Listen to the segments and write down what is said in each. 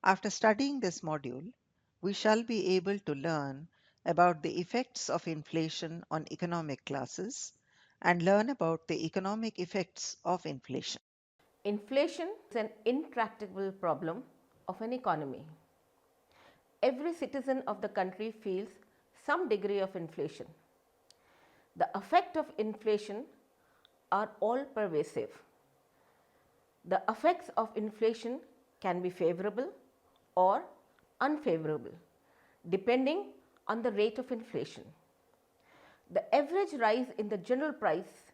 After studying this module, we shall be able to learn about the effects of inflation on economic classes and learn about the economic effects of inflation. Inflation is an intractable problem of an economy. Every citizen of the country feels some degree of inflation. The effect of inflation are all pervasive. The effects of inflation can be favorable or unfavorable depending on the rate of inflation. The average rise in the general price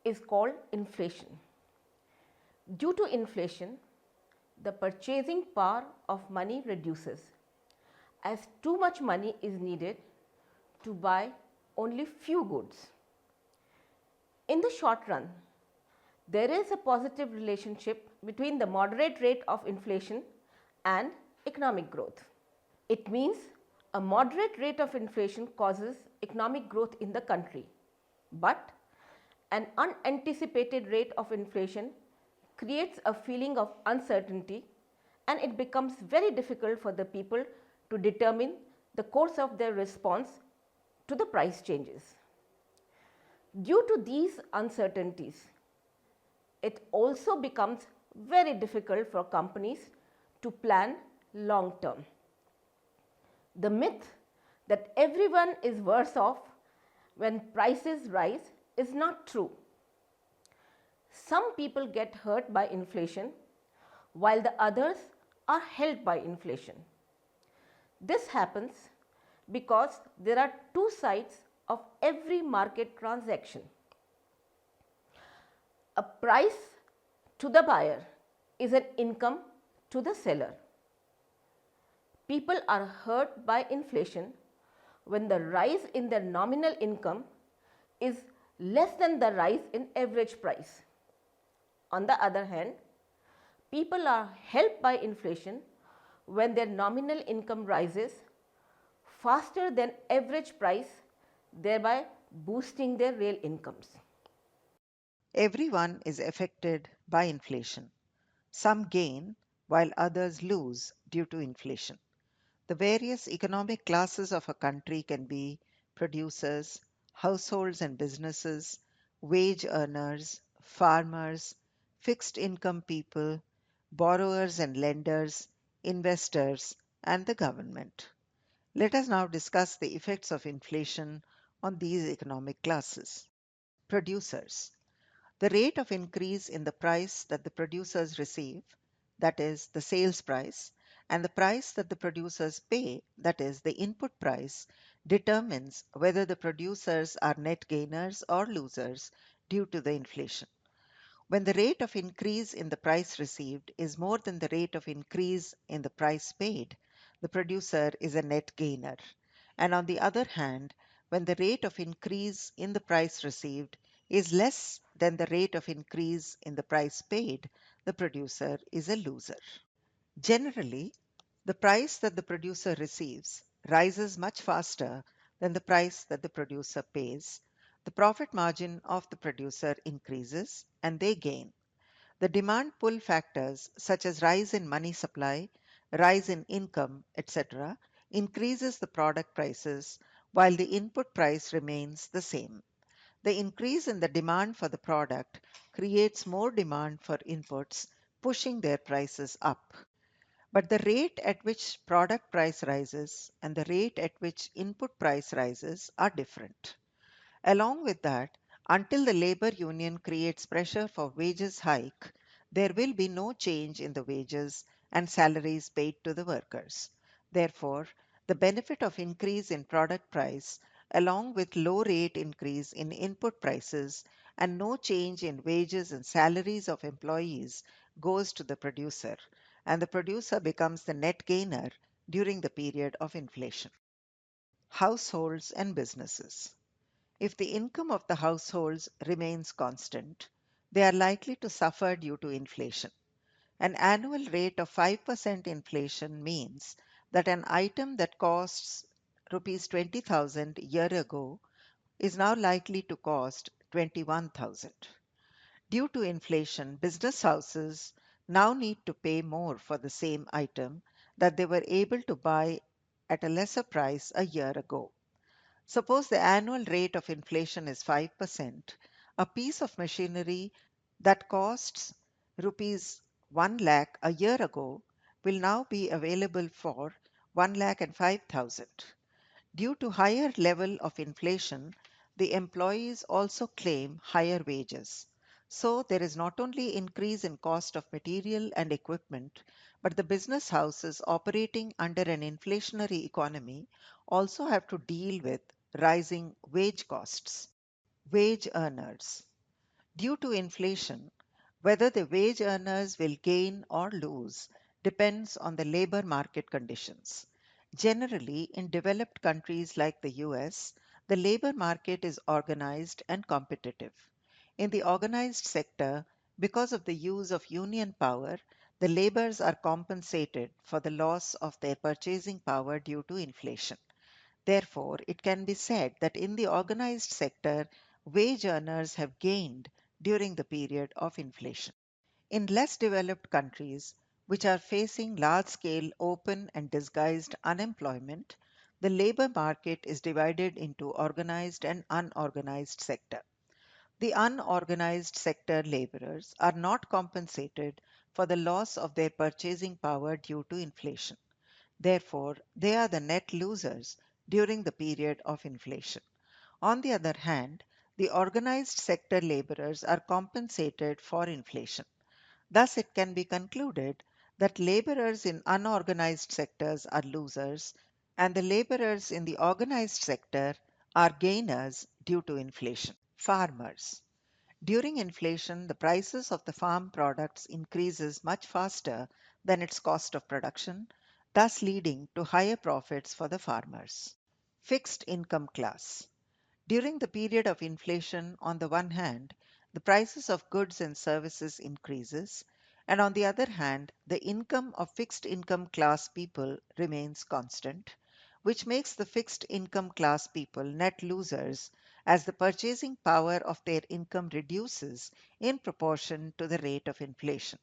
is called inflation. Due to inflation, the purchasing power of money reduces as too much money is needed to buy only few goods. In the short run, there is a positive relationship between the moderate rate of inflation and economic growth. It means a moderate rate of inflation causes economic growth in the country, but an unanticipated rate of inflation creates a feeling of uncertainty, and it becomes very difficult for the people to determine the course of their response to the price changes. Due to these uncertainties, it also becomes very difficult for companies to plan long term. The myth that everyone is worse off when prices rise is not true. Some people get hurt by inflation while the others are helped by inflation. This happens because there are two sides of every market transaction. A price to the buyer is an income to the seller. People are hurt by inflation when the rise in their nominal income is less than the rise in average price. On the other hand, people are helped by inflation when their nominal income rises faster than average price, thereby boosting their real incomes. Everyone is affected by inflation. Some gain while others lose due to inflation. The various economic classes of a country can be producers, households and businesses, wage earners, farmers, fixed income people, borrowers and lenders, investors, and the government. Let us now discuss the effects of inflation on these economic classes. Producers. The rate of increase in the price that the producers receive, that is, the sales price, and the price that the producers pay, that is, the input price, determines whether the producers are net gainers or losers due to the inflation. When the rate of increase in the price received is more than the rate of increase in the price paid, the producer is a net gainer. And on the other hand, when the rate of increase in the price received is less than the rate of increase in the price paid, the producer is a loser. Generally, the price that the producer receives rises much faster than the price that the producer pays. The profit margin of the producer increases and they gain. The demand pull factors such as rise in money supply, rise in income, etc., increases the product prices while the input price remains the same. The increase in the demand for the product creates more demand for inputs, pushing their prices up. But the rate at which product price rises and the rate at which input price rises are different. Along with that, until the labor union creates pressure for wages hike, there will be no change in the wages and salaries paid to the workers. Therefore, the benefit of increase in product price along with low rate increase in input prices and no change in wages and salaries of employees goes to the producer, and the producer becomes the net gainer during the period of inflation. Households and businesses. If the income of the households remains constant, they are likely to suffer due to inflation. An annual rate of 5% inflation means that an item that costs rupees 20,000 a year ago is now likely to cost 21,000. Due to inflation, business houses now need to pay more for the same item that they were able to buy at a lesser price a year ago. Suppose the annual rate of inflation is 5%, a piece of machinery that costs rupees 1 lakh a year ago will now be available for 1 lakh and 5,000. Due to higher level of inflation, the employees also claim higher wages. So there is not only increase in cost of material and equipment, but the business houses operating under an inflationary economy also have to deal with rising wage costs. Wage earners. Due to inflation, whether the wage earners will gain or lose depends on the labor market conditions. Generally, in developed countries like the US, the labor market is organized and competitive. In the organized sector, because of the use of union power, the laborers are compensated for the loss of their purchasing power due to inflation. Therefore, it can be said that in the organized sector, wage earners have gained during the period of inflation. In less developed countries, which are facing large scale open and disguised unemployment, the labor market is divided into organized and unorganized sector. The unorganized sector laborers are not compensated for the loss of their purchasing power due to inflation. Therefore, they are the net losers during the period of inflation. On the other hand, the organized sector laborers are compensated for inflation. Thus, it can be concluded that laborers in unorganized sectors are losers and the laborers in the organized sector are gainers due to inflation. Farmers. During inflation, the prices of the farm products increases much faster than its cost of production, thus leading to higher profits for the farmers. Fixed income class. During the period of inflation, on the one hand, the prices of goods and services increases, and on the other hand, the income of fixed income class people remains constant, which makes the fixed income class people net losers as the purchasing power of their income reduces in proportion to the rate of inflation.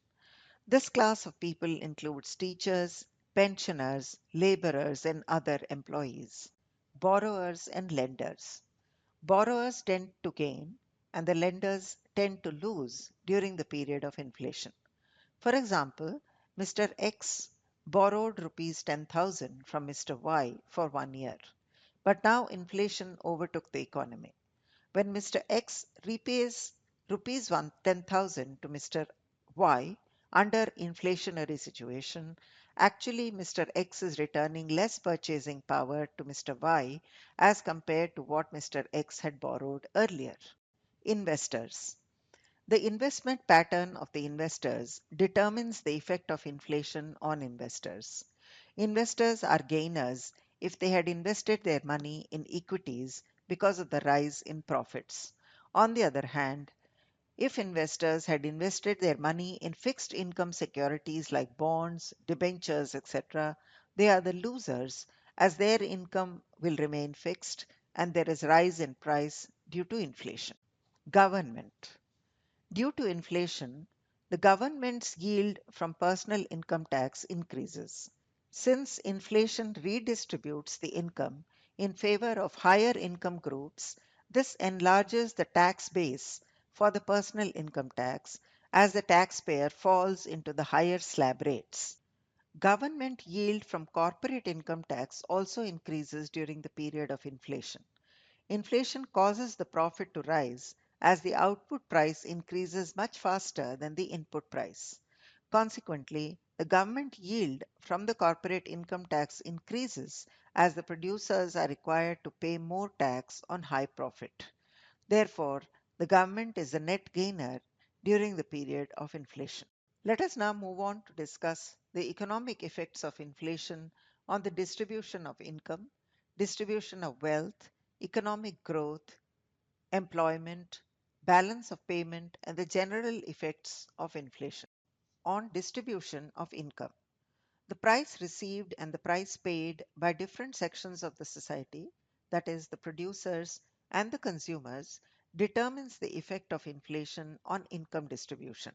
This class of people includes teachers, pensioners, laborers, and other employees. Borrowers and lenders. Borrowers tend to gain and the lenders tend to lose during the period of inflation. For example, Mr. X borrowed rupees 10,000 from Mr. Y for 1 year, but now inflation overtook the economy. When Mr. X repays rupees 10,000 to Mr. Y under inflationary situation, actually Mr. X is returning less purchasing power to Mr. Y as compared to what Mr. X had borrowed earlier. Investors. The investment pattern of the investors determines the effect of inflation on investors. Investors are gainers if they had invested their money in equities because of the rise in profits. On the other hand, if investors had invested their money in fixed income securities like bonds, debentures, etc., they are the losers as their income will remain fixed and there is rise in price due to inflation. Government. Due to inflation, the government's yield from personal income tax increases. Since inflation redistributes the income in favor of higher income groups, this enlarges the tax base for the personal income tax as the taxpayer falls into the higher slab rates. Government yield from corporate income tax also increases during the period of inflation. Inflation causes the profit to rise as the output price increases much faster than the input price. Consequently, the government yield from the corporate income tax increases as the producers are required to pay more tax on high profit. Therefore, the government is a net gainer during the period of inflation. Let us now move on to discuss the economic effects of inflation on the distribution of income, distribution of wealth, economic growth, employment, balance of payment, and the general effects of inflation. On distribution of income. The price received and the price paid by different sections of the society, that is, the producers and the consumers, determines the effect of inflation on income distribution.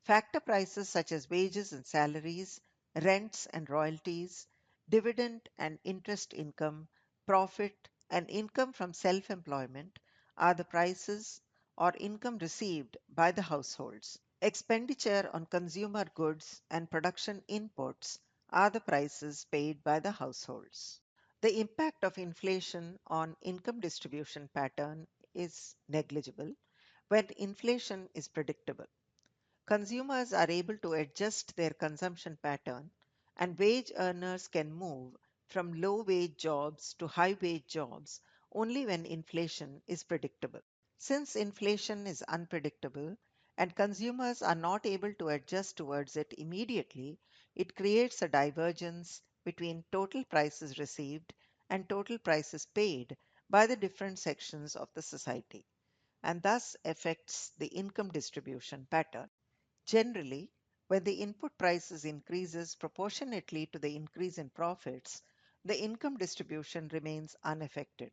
Factor prices such as wages and salaries, rents and royalties, dividend and interest income, profit, and income from self employment are the prices or income received by the households. Expenditure on consumer goods and production inputs are the prices paid by the households. The impact of inflation on income distribution pattern is negligible when inflation is predictable. Consumers are able to adjust their consumption pattern, and wage earners can move from low wage jobs to high wage jobs only when inflation is predictable. Since inflation is unpredictable and consumers are not able to adjust towards it immediately, it creates a divergence between total prices received and total prices paid by the different sections of the society, and thus affects the income distribution pattern. Generally, when the input prices increases proportionately to the increase in profits, the income distribution remains unaffected.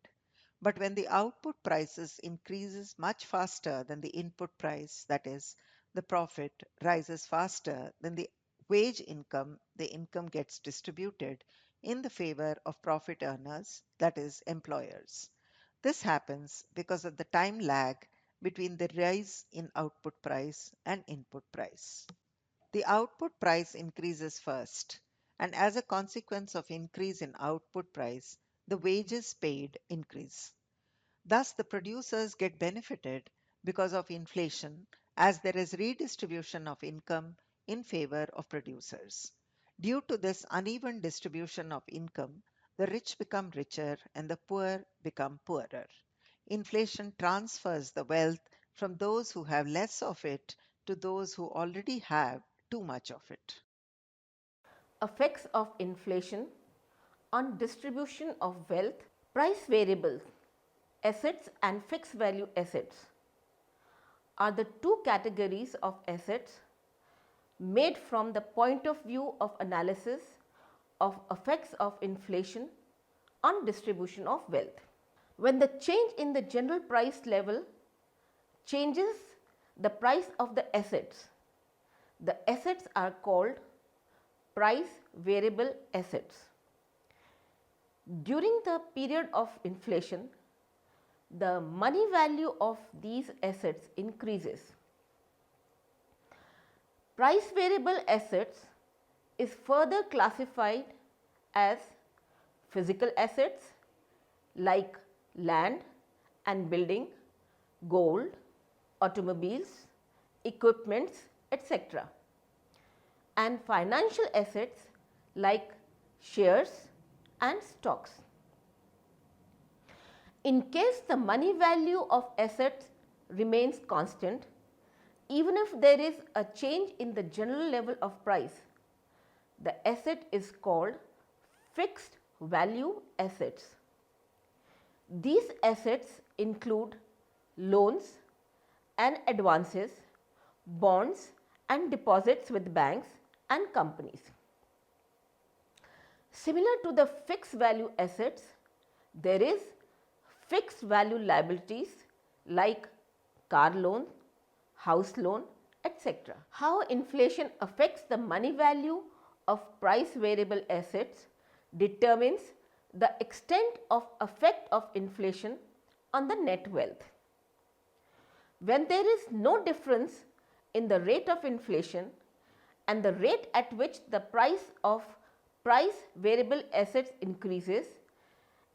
But when the output prices increases much faster than the input price, that is, the profit rises faster than the wage income, the income gets distributed in the favor of profit earners, that is, employers. This happens because of the time lag between the rise in output price and input price. The output price increases first, and as a consequence of increase in output price, the wages paid increase. Thus, the producers get benefited because of inflation as there is redistribution of income in favor of producers. Due to this uneven distribution of income, the rich become richer and the poor become poorer. Inflation transfers the wealth from those who have less of it to those who already have too much of it. Effects of inflation on distribution of wealth. Price variables, assets and fixed value assets are the two categories of assets made from the point of view of analysis of effects of inflation on distribution of wealth. When the change in the general price level changes the price of the assets are called price variable assets. During the period of inflation, the money value of these assets increases. Price variable assets is further classified as physical assets like land and building, gold, automobiles, equipments, etc., and financial assets like shares and stocks. In case the money value of assets remains constant, even if there is a change in the general level of price, the asset is called fixed value assets. These assets include loans and advances, bonds and deposits with banks and companies. Similar to the fixed value assets, there is fixed value liabilities like car loan, house loan, etc. How inflation affects the money value of price variable assets determines the extent of effect of inflation on the net wealth. When there is no difference in the rate of inflation and the rate at which the price of price variable assets increases,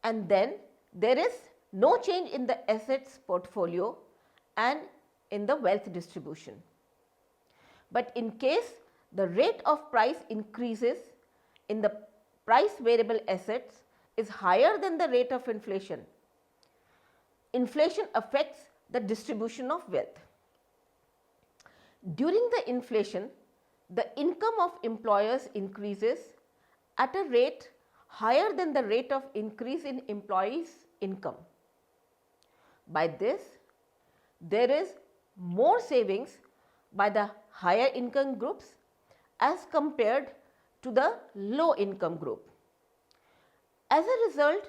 and then there is no change in the assets portfolio and in the wealth distribution. But in case the rate of price increases in the price variable assets is higher than the rate of inflation, inflation affects the distribution of wealth. During the inflation, the income of employers increases at a rate higher than the rate of increase in employees' income. By this, there is more savings by the higher income groups as compared to the low income group. As a result,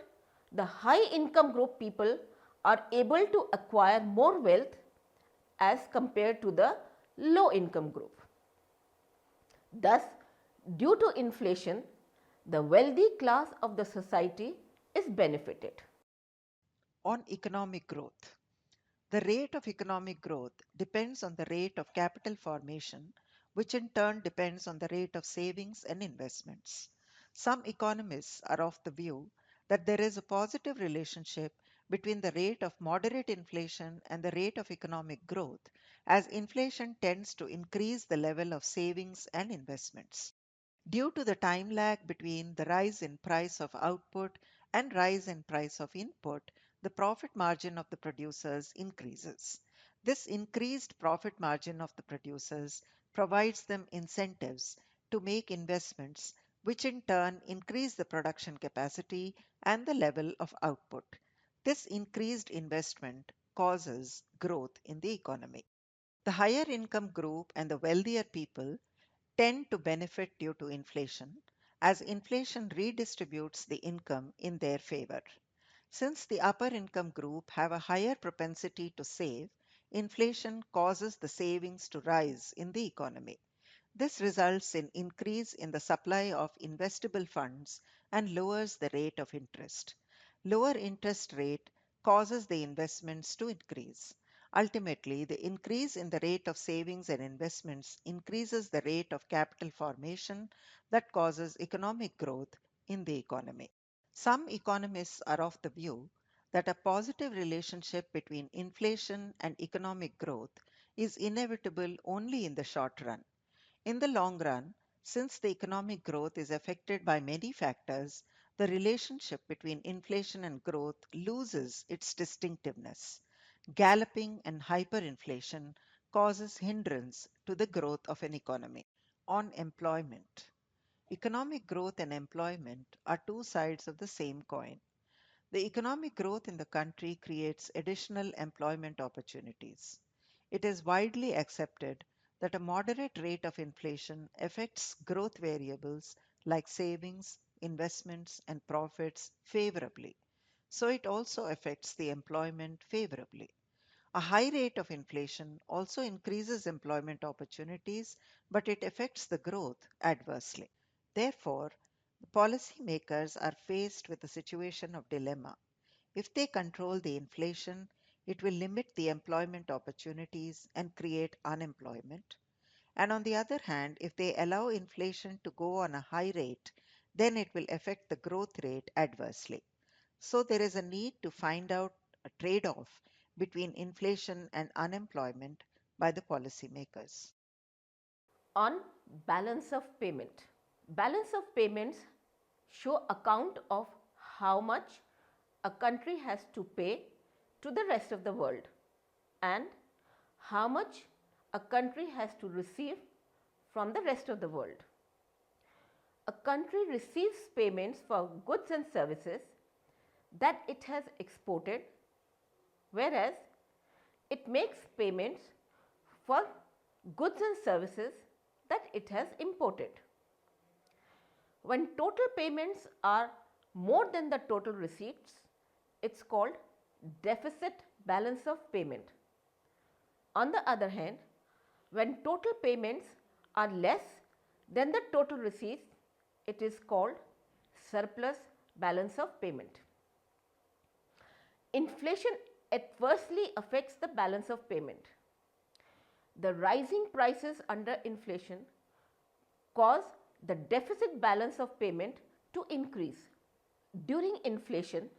the high income group people are able to acquire more wealth as compared to the low income group. Thus, due to inflation, the wealthy class of the society is benefited. On economic growth. The rate of economic growth depends on the rate of capital formation, which in turn depends on the rate of savings and investments. Some economists are of the view that there is a positive relationship between the rate of moderate inflation and the rate of economic growth, as inflation tends to increase the level of savings and investments. Due to the time lag between the rise in price of output and rise in price of input, the profit margin of the producers increases. This increased profit margin of the producers provides them incentives to make investments, which in turn increase the production capacity and the level of output. This increased investment causes growth in the economy. The higher income group and the wealthier people tend to benefit due to inflation, as inflation redistributes the income in their favor. Since the upper income group have a higher propensity to save, inflation causes the savings to rise in the economy. This results in increase in the supply of investable funds and lowers the rate of interest. Lower interest rate causes the investments to increase. Ultimately, the increase in the rate of savings and investments increases the rate of capital formation that causes economic growth in the economy. Some economists are of the view that a positive relationship between inflation and economic growth is inevitable only in the short run. In the long run, since the economic growth is affected by many factors, the relationship between inflation and growth loses its distinctiveness. Galloping and hyperinflation causes hindrance to the growth of an economy. On employment. Economic growth and employment are two sides of the same coin. The economic growth in the country creates additional employment opportunities. It is widely accepted that a moderate rate of inflation affects growth variables like savings, investments, and profits favorably. So it also affects the employment favorably. A high rate of inflation also increases employment opportunities, but it affects the growth adversely. Therefore, the policymakers are faced with a situation of dilemma. If they control the inflation, it will limit the employment opportunities and create unemployment. And on the other hand, if they allow inflation to go on a high rate, then it will affect the growth rate adversely. So there is a need to find out a trade off between inflation and unemployment by the policymakers. On balance of payment. Balance of payments show account of how much a country has to pay to the rest of the world and how much a country has to receive from the rest of the world. A country receives payments for goods and services that it has exported, whereas it makes payments for goods and services that it has imported. When total payments are more than the total receipts, it's called deficit balance of payment. On the other hand, when total payments are less than the total receipts, it is called surplus balance of payment. Inflation adversely affects the balance of payment. The rising prices under inflation cause the deficit balance of payment to increase. During inflation,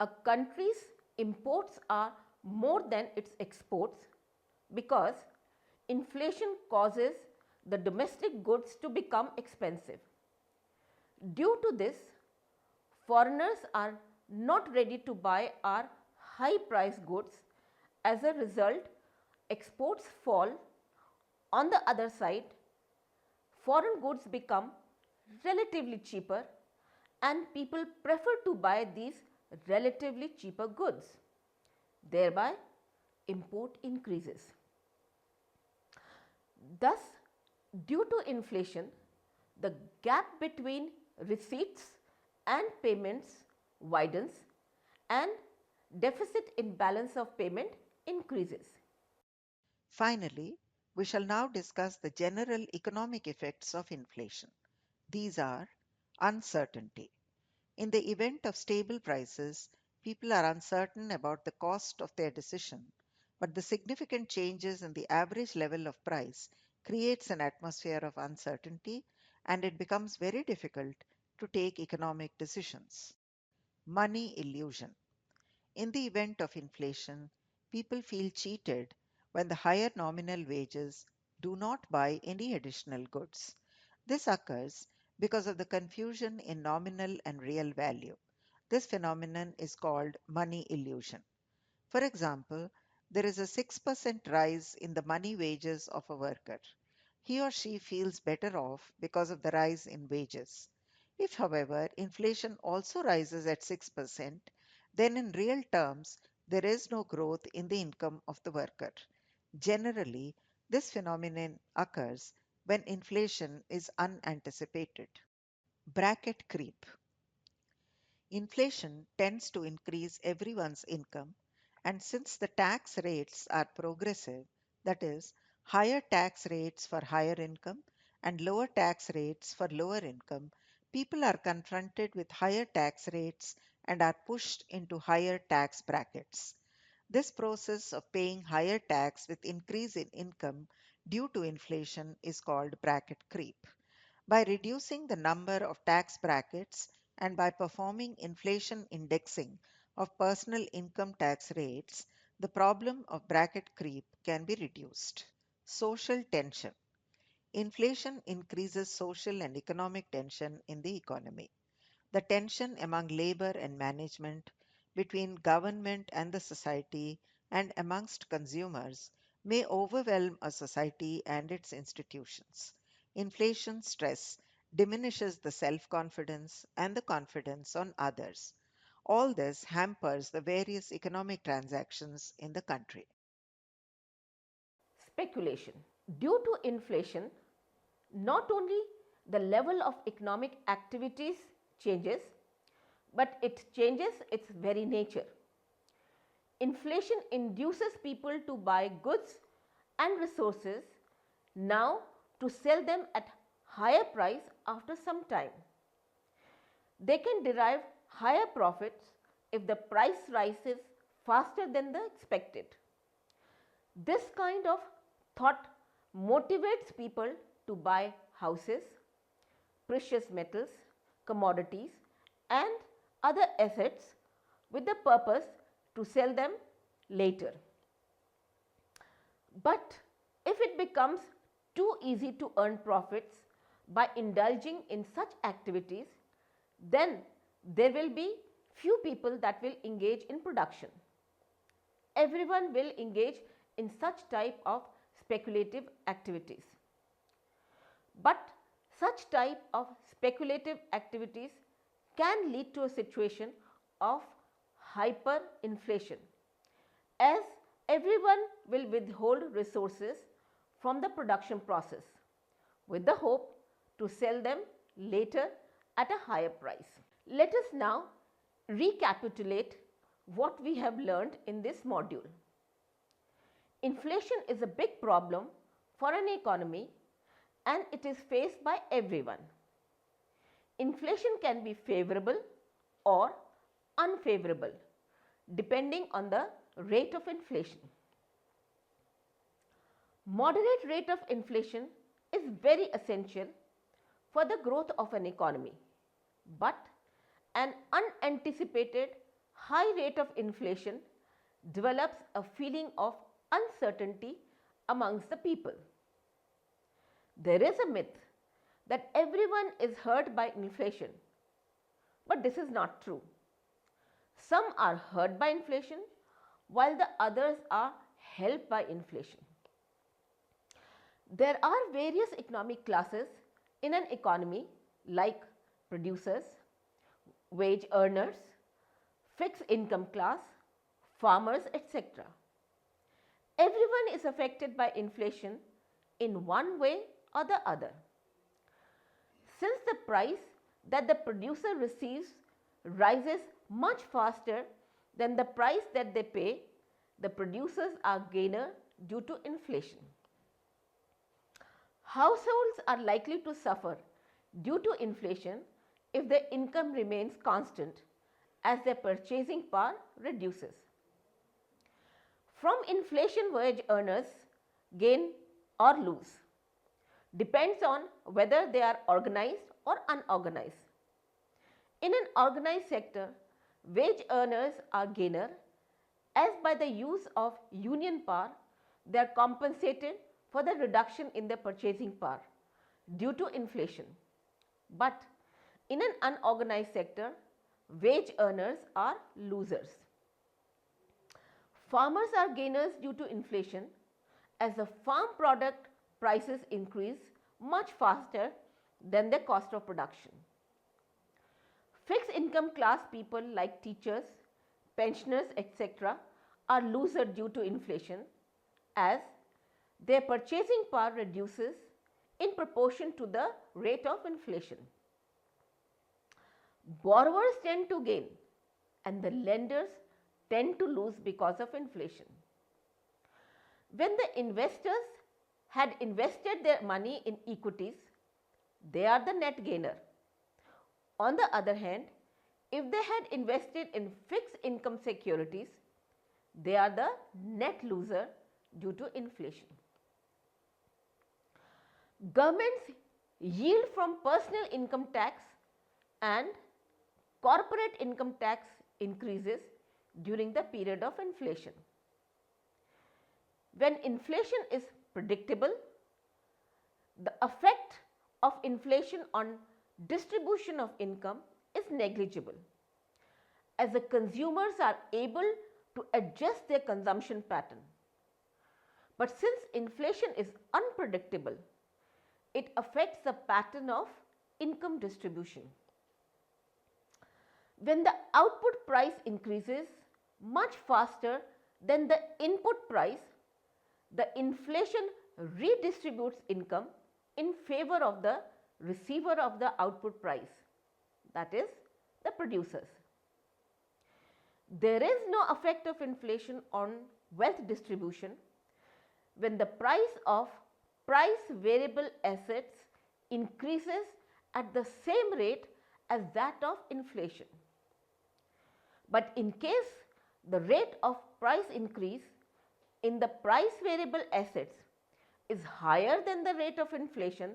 a country's imports are more than its exports because inflation causes the domestic goods to become expensive. Due to this, foreigners are not ready to buy our high price goods. As a result, exports fall. On the other side, foreign goods become relatively cheaper and people prefer to buy these relatively cheaper goods. Thereby, import increases. Thus, due to inflation, the gap between receipts and payments widens and deficit in balance of payment increases. Finally, We shall now discuss the general economic effects of inflation. These are uncertainty. In the event of stable prices, people are uncertain about the cost of their decision, but the significant changes in the average level of price creates an atmosphere of uncertainty and it becomes very difficult to take economic decisions. Money illusion. In the event of inflation, people feel cheated when the higher nominal wages do not buy any additional goods. This occurs because of the confusion in nominal and real value. This phenomenon is called money illusion. For example, there is a 6% rise in the money wages of a worker. He or she feels better off because of the rise in wages. If, however, inflation also rises at 6%, then in real terms, there is no growth in the income of the worker. Generally, this phenomenon occurs when inflation is unanticipated. Bracket creep. Inflation tends to increase everyone's income, and since the tax rates are progressive, that is, higher tax rates for higher income and lower tax rates for lower income, people are confronted with higher tax rates and are pushed into higher tax brackets. This process of paying higher tax with increase in income due to inflation is called bracket creep. By reducing the number of tax brackets and by performing inflation indexing of personal income tax rates, the problem of bracket creep can be reduced. Social tension. Inflation increases social and economic tension in the economy. The tension among labor and management, between government and the society, and amongst consumers may overwhelm a society and its institutions. Inflation stress diminishes the self confidence and the confidence on others. All this hampers the various economic transactions in the country. Speculation. Due to inflation, not only the level of economic activities changes, but it changes its very nature. Inflation induces people to buy goods and resources now to sell them at higher price after some time. They can derive higher profits if the price rises faster than the expected. This kind of thought motivates people to buy houses, precious metals, commodities, and other assets with the purpose to sell them later. But if it becomes too easy to earn profits by indulging in such activities, then there will be few people that will engage in production. Everyone will engage in such type of speculative activities. But such type of speculative activities can lead to a situation of hyperinflation, as everyone will withhold resources from the production process with the hope to sell them later at a higher price. Let us now recapitulate what we have learned in this module. Inflation is a big problem for an economy and it is faced by everyone. Inflation can be favorable or unfavorable depending on the rate of inflation. Moderate rate of inflation is very essential for the growth of an economy, but an unanticipated high rate of inflation develops a feeling of uncertainty amongst the people. There is a myth that everyone is hurt by inflation, but this is not true. Some are hurt by inflation while the others are helped by inflation. There are various economic classes in an economy like producers, wage earners, fixed income class, farmers, etc. Everyone is affected by inflation in one way or the other. Since the price that the producer receives rises much faster than the price that they pay, the producers are gainer due to inflation. Households are likely to suffer due to inflation if their income remains constant as their purchasing power reduces. From inflation, wage earners gain or lose. Depends on whether they are organized or unorganized. In an organized sector, wage earners are gainer as by the use of union power they are compensated for the reduction in their purchasing power due to inflation. But in an unorganized sector, wage earners are losers. Farmers are gainers due to inflation as the farm product prices increase much faster than the cost of production. Fixed income class people like teachers, pensioners, etc. are losers due to inflation as their purchasing power reduces in proportion to the rate of inflation. Borrowers tend to gain and the lenders tend to lose because of inflation. When the investors had invested their money in equities, they are the net gainer. On the other hand, if they had invested in fixed income securities, they are the net loser due to inflation. Governments yield from personal income tax and corporate income tax increases during the period of inflation. When inflation is predictable, the effect of inflation on distribution of income is negligible, as the consumers are able to adjust their consumption pattern. But since inflation is unpredictable, it affects the pattern of income distribution. When the output price increases much faster than the input price, the inflation redistributes income in favor of the receiver of the output price, that is, the producers. There is no effect of inflation on wealth distribution when the price of price variable assets increases at the same rate as that of inflation. But in case the rate of price increase in the price variable assets is higher than the rate of inflation,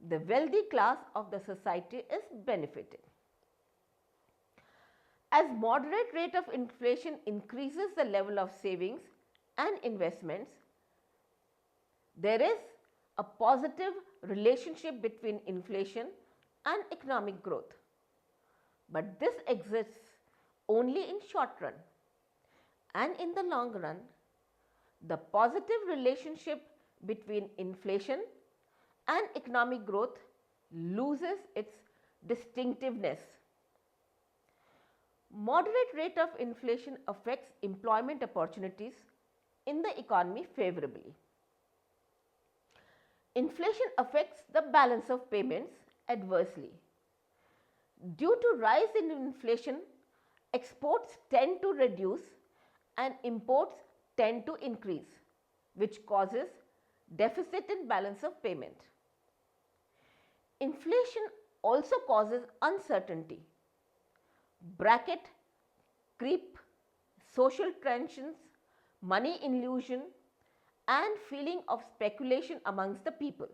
the wealthy class of the society is benefited. As moderate rate of inflation increases the level of savings and investments, there is a positive relationship between inflation and economic growth. But this exists only in short run, and in the long run, the positive relationship between inflation and economic growth loses its distinctiveness. Moderate rate of inflation affects employment opportunities in the economy favorably. Inflation affects the balance of payments adversely. Due to rise in inflation, exports tend to reduce and imports tend to increase, which causes deficit in balance of payment. Inflation also causes uncertainty, bracket creep, social tensions, money illusion, and feeling of speculation amongst the people.